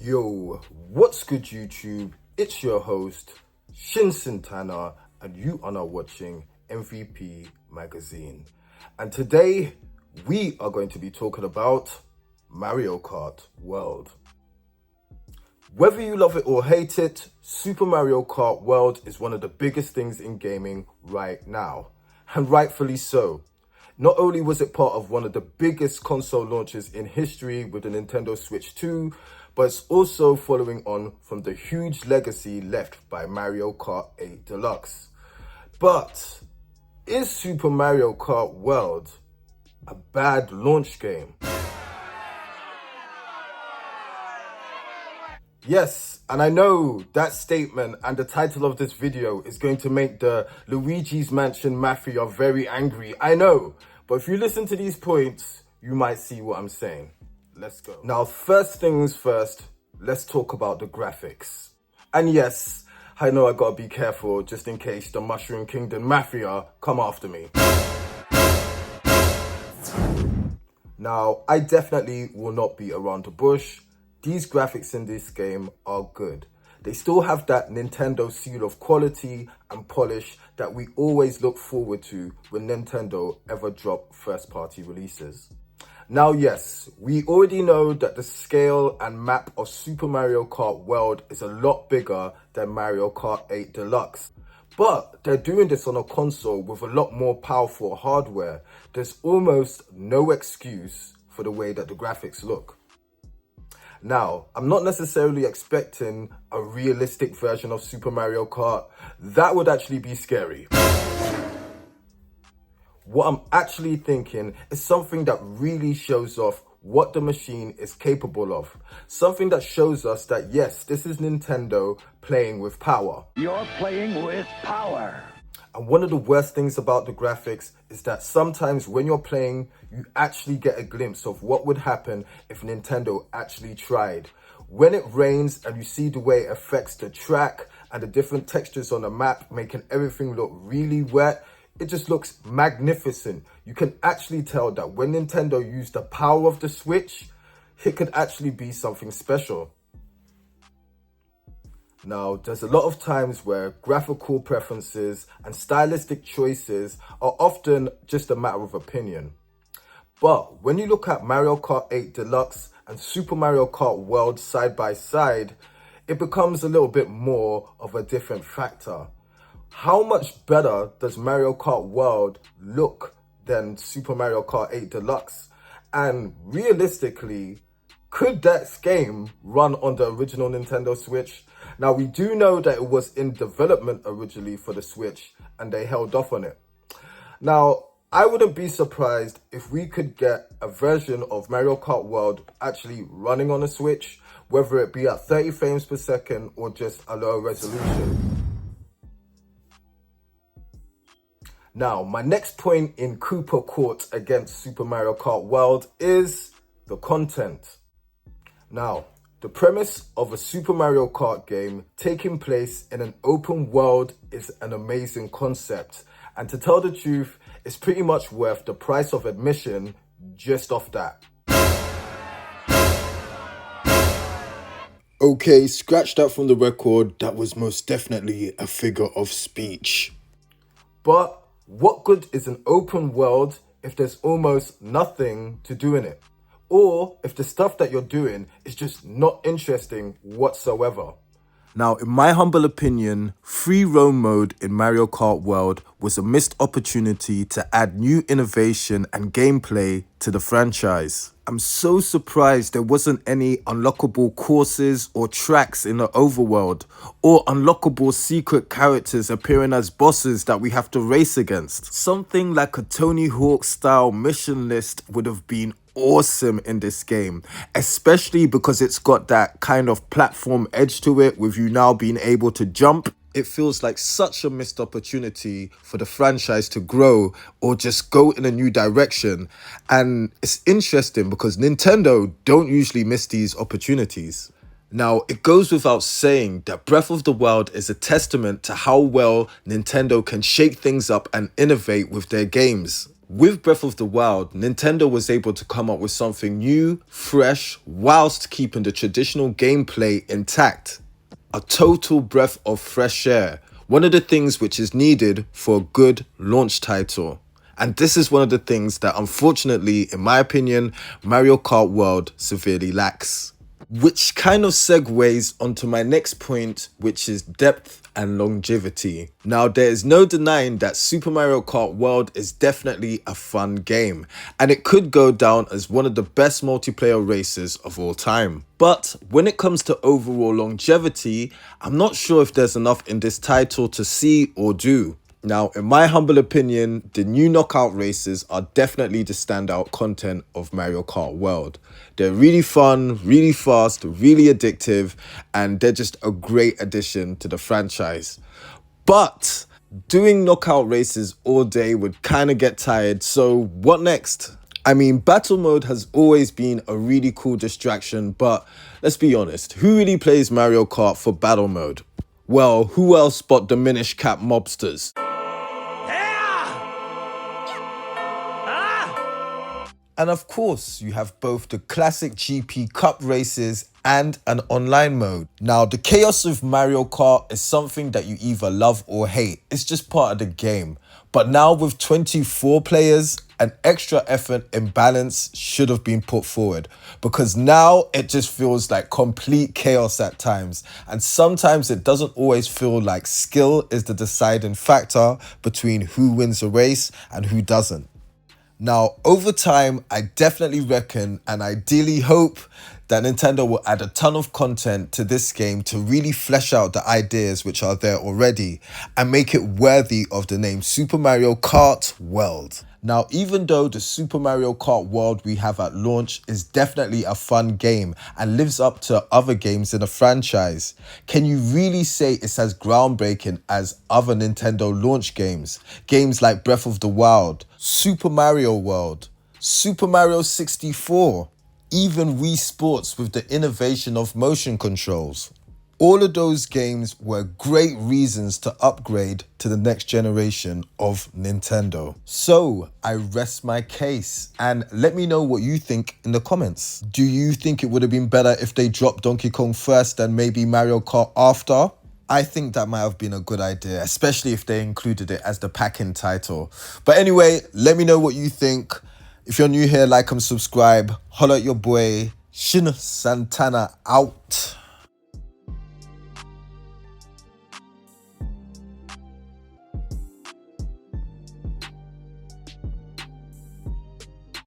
Yo, what's good YouTube? It's your host, S.H.I.N.O, and you are now watching MVP Magazine. And today, we are going to be talking about Mario Kart World. Whether you love it or hate it, Super Mario Kart World is one of the biggest things in gaming right now. And rightfully so. Not only was it part of one of the biggest console launches in history with the Nintendo Switch 2, but it's also following on from the huge legacy left by Mario Kart 8 Deluxe. But is Super Mario Kart World a bad launch game? Yes, and I know that statement and the title of this video is going to make the Luigi's Mansion Mafia very angry. I know, but if you listen to these points, you might see what I'm saying. Let's go. Now, first things first, let's talk about the graphics. And yes, I know I gotta be careful just in case the Mushroom Kingdom Mafia come after me. Now, I definitely will not beat around the bush. These graphics in this game are good. They still have that Nintendo seal of quality and polish that we always look forward to when Nintendo ever drop first-party releases. Now, yes, we already know that the scale and map of Super Mario Kart World is a lot bigger than Mario Kart 8 Deluxe. But they're doing this on a console with a lot more powerful hardware. There's almost no excuse for the way that the graphics look. Now, I'm not necessarily expecting a realistic version of Super Mario Kart. That would actually be scary. What I'm actually thinking is something that really shows off what the machine is capable of. Something that shows us that yes, this is Nintendo playing with power. You're playing with power. And one of the worst things about the graphics is that sometimes when you're playing, you actually get a glimpse of what would happen if Nintendo actually tried. When it rains and you see the way it affects the track and the different textures on the map, making everything look really wet, it just looks magnificent. You can actually tell that when Nintendo used the power of the Switch, it could actually be something special. Now, there's a lot of times where graphical preferences and stylistic choices are often just a matter of opinion. But when you look at Mario Kart 8 Deluxe and Super Mario Kart World side by side, it becomes a little bit more of a different factor. How much better does Mario Kart World look than Super Mario Kart 8 Deluxe? And realistically, could that game run on the original Nintendo Switch? Now, we do know that it was in development originally for the Switch and they held off on it. Now, I wouldn't be surprised if we could get a version of Mario Kart World actually running on a Switch, whether it be at 30 frames per second or just a lower resolution. Now, my next point in Cooper Court against Super Mario Kart World is the content. Now, the premise of a Super Mario Kart game taking place in an open world is an amazing concept. And to tell the truth, it's pretty much worth the price of admission just off that. Okay, scratch that from the record. That was most definitely a figure of speech. But what good is an open world if there's almost nothing to do in it? Or if the stuff that you're doing is just not interesting whatsoever? Now, in my humble opinion, free roam mode in Mario Kart World was a missed opportunity to add new innovation and gameplay to the franchise. I'm so surprised there wasn't any unlockable courses or tracks in the overworld, or unlockable secret characters appearing as bosses that we have to race against. Something like a Tony Hawk style mission list would have been awesome in this game, especially because it's got that kind of platform edge to it with you now being able to jump. It feels like such a missed opportunity for the franchise to grow or just go in a new direction. And it's interesting because Nintendo don't usually miss these opportunities. Now, it goes without saying that Breath of the Wild is a testament to how well Nintendo can shake things up and innovate with their games. With Breath of the Wild, Nintendo was able to come up with something new, fresh, whilst keeping the traditional gameplay intact. A total breath of fresh air, one of the things which is needed for a good launch title. And this is one of the things that unfortunately, in my opinion, Mario Kart World severely lacks. Which kind of segues onto my next point, which is depth and longevity. Now, there is no denying that Super Mario Kart World is definitely a fun game, and it could go down as one of the best multiplayer races of all time. But when it comes to overall longevity, I'm not sure if there's enough in this title to see or do. Now, in my humble opinion, the new knockout races are definitely the standout content of Mario Kart World. They're really fun, really fast, really addictive, and they're just a great addition to the franchise. But doing knockout races all day would kind of get tired, so what next? I mean, battle mode has always been a really cool distraction, but let's be honest, who really plays Mario Kart for battle mode? Well, who else but the Minish Cap mobsters? And of course, you have both the classic GP Cup races and an online mode. Now, the chaos of Mario Kart is something that you either love or hate. It's just part of the game. But now with 24 players, an extra effort and balance should have been put forward, because now it just feels like complete chaos at times. And sometimes it doesn't always feel like skill is the deciding factor between who wins a race and who doesn't. Now, over time, I definitely reckon and ideally hope that Nintendo will add a ton of content to this game to really flesh out the ideas which are there already and make it worthy of the name Super Mario Kart World. Now, even though the Super Mario Kart World we have at launch is definitely a fun game and lives up to other games in the franchise, can you really say it's as groundbreaking as other Nintendo launch games? Games like Breath of the Wild, Super Mario World, Super Mario 64, even Wii Sports with the innovation of motion controls. All of those games were great reasons to upgrade to the next generation of Nintendo. So I rest my case and let me know what you think in the comments. Do you think it would have been better if they dropped Donkey Kong first and maybe Mario Kart after? I think that might have been a good idea, especially if they included it as the pack-in title. But anyway, let me know what you think. If you're new here, like and subscribe. Holla at your boy, S.H.I.N.O Santana out.